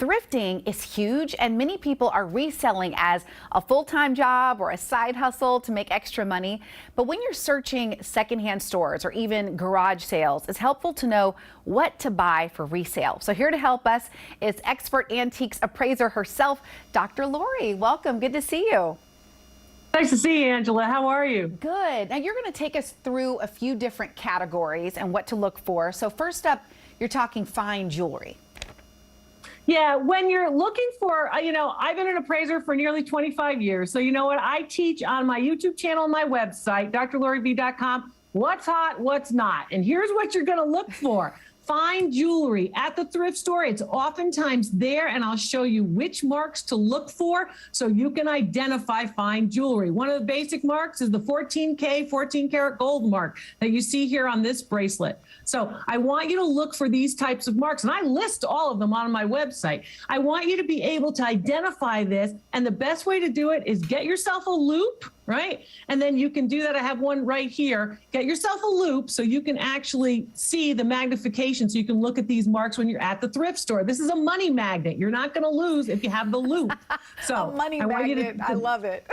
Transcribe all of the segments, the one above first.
thrifting is huge and many people are reselling as a full-time job or a side hustle to make extra money. But when you're searching secondhand stores or even garage sales, it's helpful to know what to buy for resale. So here to help us is expert antiques appraiser herself, Dr. Lori. Welcome. Good to see you. Nice to see you, Angela. How are you? Good. Now you're going to take us through a few different categories and what to look for. So first up, you're talking fine jewelry. Yeah, when you're looking for, I've been an appraiser for nearly 25 years. So you know what? I teach on my YouTube channel and my website, drloriv.com, what's hot, what's not. And here's what you're going to look for. Fine jewelry at the thrift store. It's oftentimes there, and I'll show you which marks to look for so you can identify fine jewelry. One of the basic marks is the 14K, 14 karat gold mark that you see here on this bracelet. So I want you to look for these types of marks, and I list all of them on my website. I want you to be able to identify this, and the best way to do it is get yourself a loupe, right? And then you can do that. I have one right here. Get yourself a loupe so you can actually see the magnification, so you can look at these marks when you're at the thrift store. This is a money magnet. You're not going to lose if you have the loupe. So a money magnet. I love it.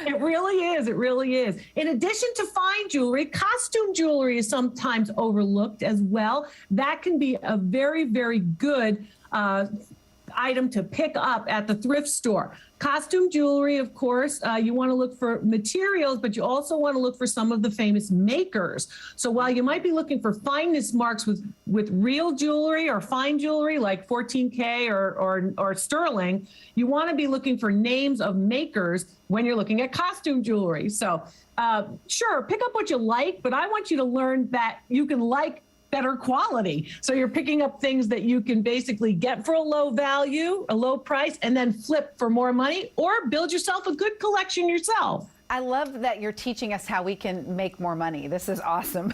It really is. It really is. In addition to fine jewelry, costume jewelry is sometimes overlooked as well. That can be a very, very good item to pick up at the thrift store. Costume jewelry, of course, you want to look for materials, but you also want to look for some of the famous makers. So while you might be looking for fineness marks with real jewelry or fine jewelry like 14K or sterling, you want to be looking for names of makers when you're looking at costume jewelry. So sure, pick up what you like, but I want you to learn that you can like better quality. So you're picking up things that you can basically get for a low value, a low price, and then flip for more money or build yourself a good collection yourself. I love that you're teaching us how we can make more money. This is awesome.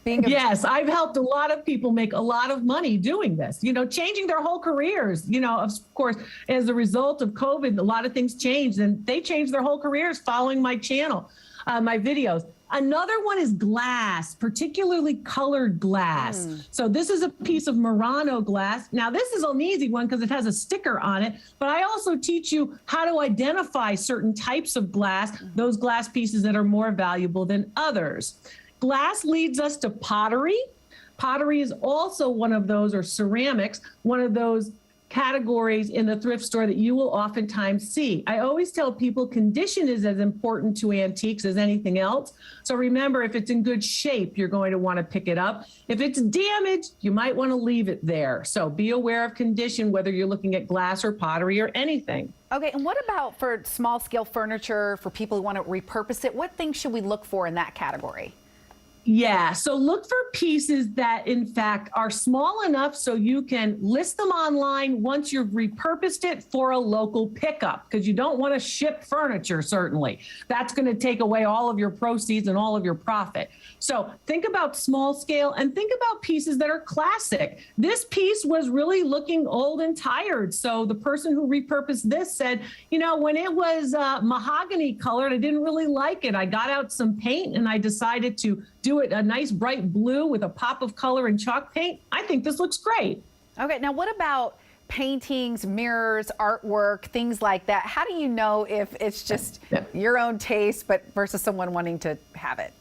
Yes, I've helped a lot of people make a lot of money doing this, changing their whole careers. Of course, as a result of COVID, a lot of things changed, and they changed their whole careers following my channel, my videos. Another one is glass, particularly colored glass. So this is a piece of Murano glass. Now, this is an easy one because it has a sticker on it, but I also teach you how to identify certain types of glass, those glass pieces that are more valuable than others. Glass leads us to pottery. Pottery is also one of those, or ceramics, one of those categories in the thrift store that you will oftentimes see. I always tell people condition is as important to antiques as anything else. So remember, if it's in good shape, you're going to want to pick it up. If it's damaged, you might want to leave it there. So be aware of condition, whether you're looking at glass or pottery or anything. Okay, and what about for small scale furniture, for people who want to repurpose it? What things should we look for in that category? Yeah, so look for pieces that, in fact, are small enough so you can list them online once you've repurposed it for a local pickup, because you don't want to ship furniture, certainly. That's going to take away all of your proceeds and all of your profit. So think about small scale and think about pieces that are classic. This piece was really looking old and tired. So the person who repurposed this said, when it was mahogany colored, I didn't really like it. I got out some paint and I decided to do it a nice bright blue with a pop of color and chalk paint. I think this looks great. Okay, now what about paintings, mirrors, artwork, things like that? How do you know if it's just your own taste but versus someone wanting to have it?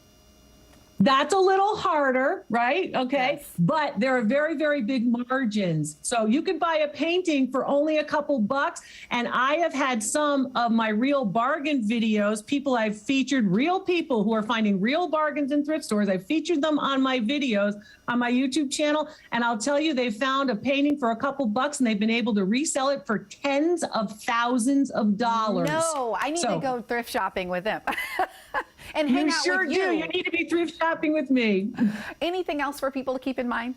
That's a little harder, right? Okay. Yes. But there are very, very big margins. So you could buy a painting for only a couple bucks. And I have had some of my real bargain videos, people I've featured, real people who are finding real bargains in thrift stores. I've featured them on my videos on my YouTube channel. And I'll tell you, they found a painting for a couple bucks and they've been able to resell it for tens of thousands of dollars. No, I need to go thrift shopping with them. And hang you out sure with do. you. You need to be thrift shopping with me. Anything else for people to keep in mind?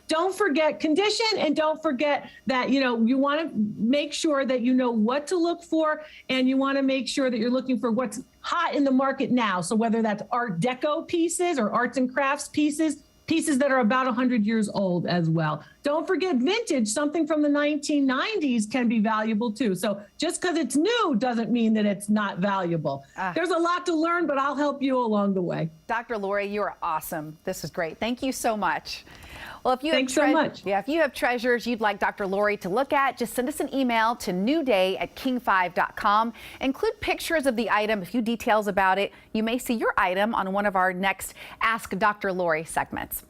Don't forget condition, and don't forget that, you want to make sure that you know what to look for, and you want to make sure that you're looking for what's hot in the market now. So whether that's Art Deco pieces or arts and crafts pieces, pieces that are about 100 years old as well. Don't forget vintage, something from the 1990s can be valuable too. So just because it's new doesn't mean that it's not valuable. There's a lot to learn, but I'll help you along the way. Dr. Lori, you are awesome. This is great. Thank you so much. Well, if you Thanks so much. Yeah, if you have treasures you'd like Dr. Lori to look at, just send us an email to newday@king5.com. Include pictures of the item, a few details about it. You may see your item on one of our next Ask Dr. Lori segments.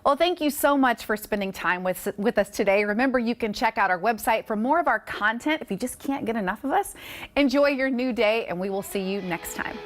Well, thank you so much for spending time with us today. Remember, you can check out our website for more of our content if you just can't get enough of us. Enjoy your new day, and we will see you next time.